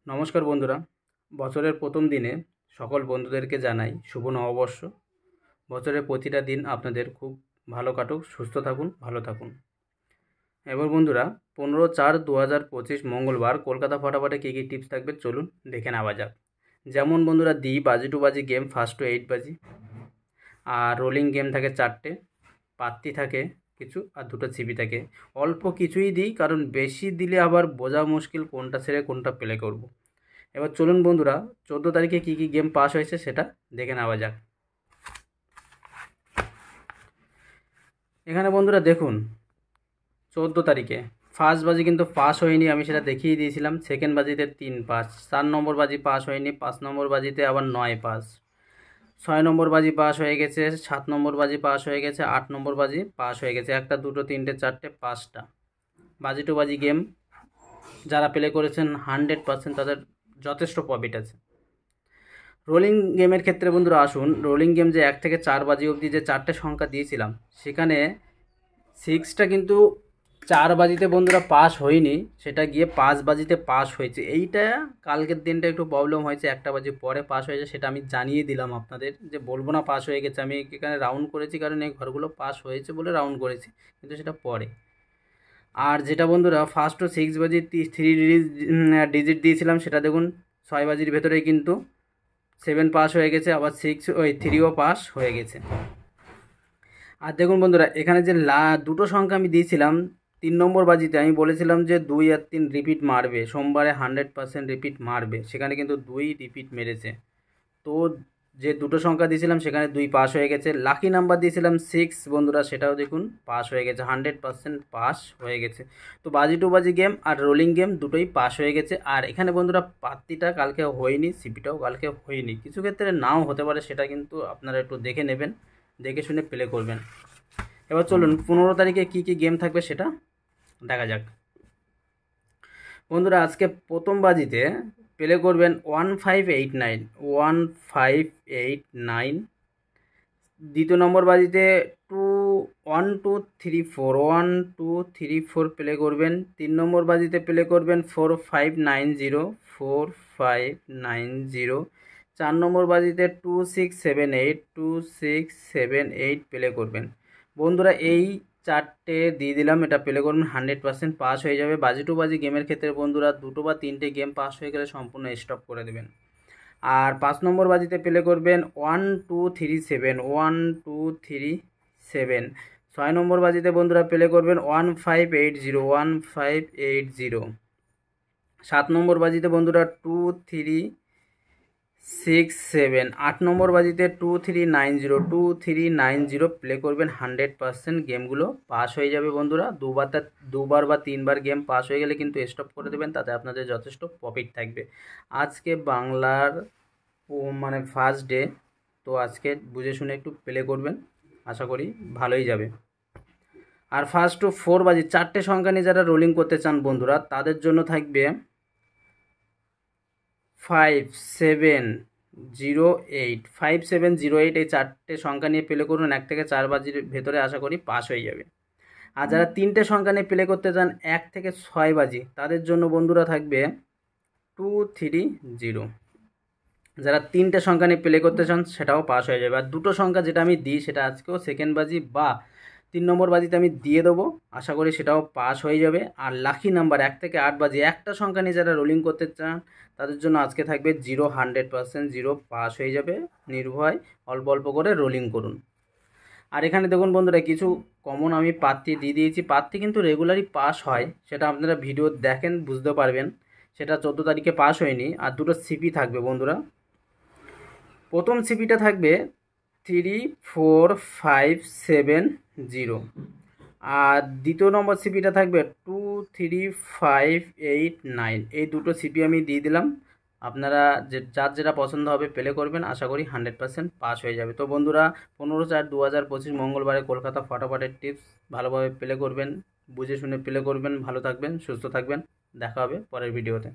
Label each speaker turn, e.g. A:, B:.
A: নমস্কার বন্ধুরা, বছরের প্রথম দিনে সকল বন্ধুদেরকে জানাই শুভ নববর্ষ। বছরের প্রতিটা দিন আপনাদের খুব ভালো কাটুক, সুস্থ থাকুন, ভালো থাকুন। এবার বন্ধুরা 15/4/2025 মঙ্গলবার কলকাতা ফটাফটে কী কী টিপস থাকবে চলুন দেখে নেওয়া যাক। যেমন বন্ধুরা বাজি টু বাজি গেম ফার্স্ট টু 8 বাজি, আর রোলিং গেম থাকে 4টে, পাত্তি থাকে কিছু, আর 2টো সিপি থাকে। অল্প কিছুই দিই, কারণ বেশি দিলে আবার বোঝা মুশকিল কোনটা ছেড়ে কোনটা প্লে করব। এবার চলুন বন্ধুরা 14 তারিখে কী কী গেম পাস হয়েছে সেটা দেখে নেওয়া যাক। এখানে বন্ধুরা দেখুন 14 তারিখে ফার্স্ট বাজি কিন্তু পাস হয়নি, আমি সেটা দেখিয়ে দিয়েছিলাম। সেকেন্ড বাজিতে 3 পাস, 4 নম্বর বাজি পাস হয়নি, 5 নম্বর বাজিতে আবার 9 পাস, 6 নম্বর বাজি পাস হয়ে গেছে, 7 নম্বর বাজি পাস হয়ে গেছে, 8 নম্বর বাজি পাস হয়ে গেছে। 1টা 2টো 3টে 4টে 5টা বাজি টু বাজি গেম যারা প্লে করেছেন 100% তাদের যথেষ্ট প্রফিট আছে। রোলিং গেমের ক্ষেত্রে বন্ধুরা আসুন, রোলিং গেম যে 1 থেকে 4 বাজি অবধি যে 4টে সংখ্যা দিয়েছিলাম, সেখানে 6টা কিন্তু 4 বাজিতে বন্ধুরা পাস হয়নি, সেটা গিয়ে 5 বাজিতে পাস হয়েছে। এইটা কালকের দিনটা একটু প্রবলেম হয়েছে, 1টা বাজি পরে পাস হয়েছে, সেটা আমি জানিয়ে দিলাম আপনাদের, যে বলবো না পাস হয়ে গেছে। আমি এখানে রাউন্ড করেছি কারণ এই ঘরগুলো পাস হয়েছে বলে রাউন্ড করেছি, কিন্তু সেটা পরে। আর যেটা বন্ধুরা ফার্স্ট টু 6 বাজি 3 ডিজিট দিয়েছিলাম, সেটা দেখুন 6 বাজির ভেতরেই কিন্তু 7 পাস হয়ে গেছে, আবার 3ও পাস হয়ে গেছে। আর দেখুন বন্ধুরা এখানে যে দুটো সংখ্যা আমি দিয়েছিলাম 3 নম্বর বাজিতে, আমি বলেছিলাম যে 2 আর 3 রিপিট মারবে, সোমবারে 100% রিপিট মারবে, সেখানে কিন্তু 2 রিপিট মেরেছে। তো যে দুটো সংখ্যা দিয়েছিলাম সেখানে 2 পাস হয়ে গেছে। লাকি নাম্বার দিয়েছিলাম 6 বন্ধুরা, সেটাও দেখুন পাস হয়ে গেছে, 100% পাস হয়ে গেছে। তো বাজি টু বাজি গেম আর রোলিং গেম দুটোই পাস হয়ে গেছে। আর এখানে বন্ধুরা পাত্তিটা কালকে হয়নি, সিপিটাও কালকে হয়নি, কিছু ক্ষেত্রে নাও হতে পারে, সেটা কিন্তু আপনারা একটু দেখে নেবেন, দেখে শুনে প্লে করবেন। এবার চলুন 15 তারিখে কী কী গেম থাকবে সেটা দেখা যাক। বন্ধুরা আজকে প্রথম বাজিতে প্লে করবেন 1589। দ্বিতীয় নম্বর বাজিতে 1 2 3 4 প্লে করবেন। 3 নম্বর বাজিতে প্লে করবেন 4590। 4 নম্বর বাজিতে 2678 প্লে করবেন। বন্ধুরা এই 4টে দিয়ে দিলাম, এটা প্লে করবেন, 100% পাস হয়ে যাবে। বাজি টু বাজি গেমের ক্ষেত্রে বন্ধুরা 2টো বা 3টে গেম পাস হয়ে গেলে সম্পূর্ণ স্টপ করে দেবেন। আর 5 নম্বর বাজিতে প্লে করবেন 1237। 6 নম্বর বাজিতে বন্ধুরা প্লে করবেন 1580। 7 নম্বর বাজিতে বন্ধুরা 2367। 8 নম্বর বাজিতে 2390 প্লে করবেন, 100% গেমগুলো পাস হয়ে যাবে। বন্ধুরা দুবার বা 3বার গেম পাস হয়ে গেলে কিন্তু স্টপ করে দেবেন, তাতে আপনাদের যথেষ্ট প্রফিট থাকবে। আজকে বাংলার মানে ফার্স্ট ডে, তো আজকে বুঝে শুনে একটু প্লে করবেন, আশা করি ভালোই যাবে। আর ফার্স্ট টু 4 বাজি 4টে সংখ্যা নিয়ে যারা রোলিং করতে চান বন্ধুরা, তাদের জন্য থাকবে 5708। এই 4টে সংখ্যা নিয়ে প্লে করুন, 1 থেকে 4 বাজির ভেতরে আশা করি পাস হয়ে যাবে। আর যারা 3টে সংখ্যা নিয়ে প্লে করতে চান 1 থেকে 6 বাজি, তাদের জন্য বন্ধুরা থাকবে 230। যারা 3টে সংখ্যা নিয়ে প্লে করতে চান সেটাও পাস হয়ে যাবে। আর দুটো সংখ্যা যেটা আমি দিই সেটা আজকেও সেকেন্ড বাজি বা 3 নম্বর বাজিতে আমি দিয়ে দেবো, আশা করি সেটাও পাস হয়ে যাবে। আর লাকি নাম্বার 1 থেকে 8 বাজি একটা সংখ্যা নিয়ে যারা রোলিং করতে চান তাদের জন্য আজকে থাকবে 100% পাস হয়ে যাবে। নির্ভয় অল্প অল্প করে রোলিং করুন। আর এখানে দেখুন বন্ধুরা কিছু কমন আমি পাত্তি দিয়ে দিয়েছি, পাত্তি কিন্তু রেগুলারই পাস হয়, সেটা আপনারা ভিডিও দেখেন বুঝতে পারবেন। সেটা 14 তারিখে পাস হয়নি। আর দুটো সিপি থাকবে বন্ধুরা, প্রথম সিপিটা থাকবে 34570, আর দ্বিতীয় নম্বর সিপিটা থাকবে 23589। এই দুটো সিপি আমি দিয়ে দিলাম, আপনারা যার যেটা পছন্দ হবে প্লে করবেন, আশা করি 100% পাস হয়ে যাবে। তো বন্ধুরা 15/4/2025 মঙ্গলবারে কলকাতা ফটাফটের টিপস ভালোভাবে প্লে করবেন, বুঝে শুনে প্লে করবেন, ভালো থাকবেন, সুস্থ থাকবেন, দেখা হবে পরের ভিডিওতে।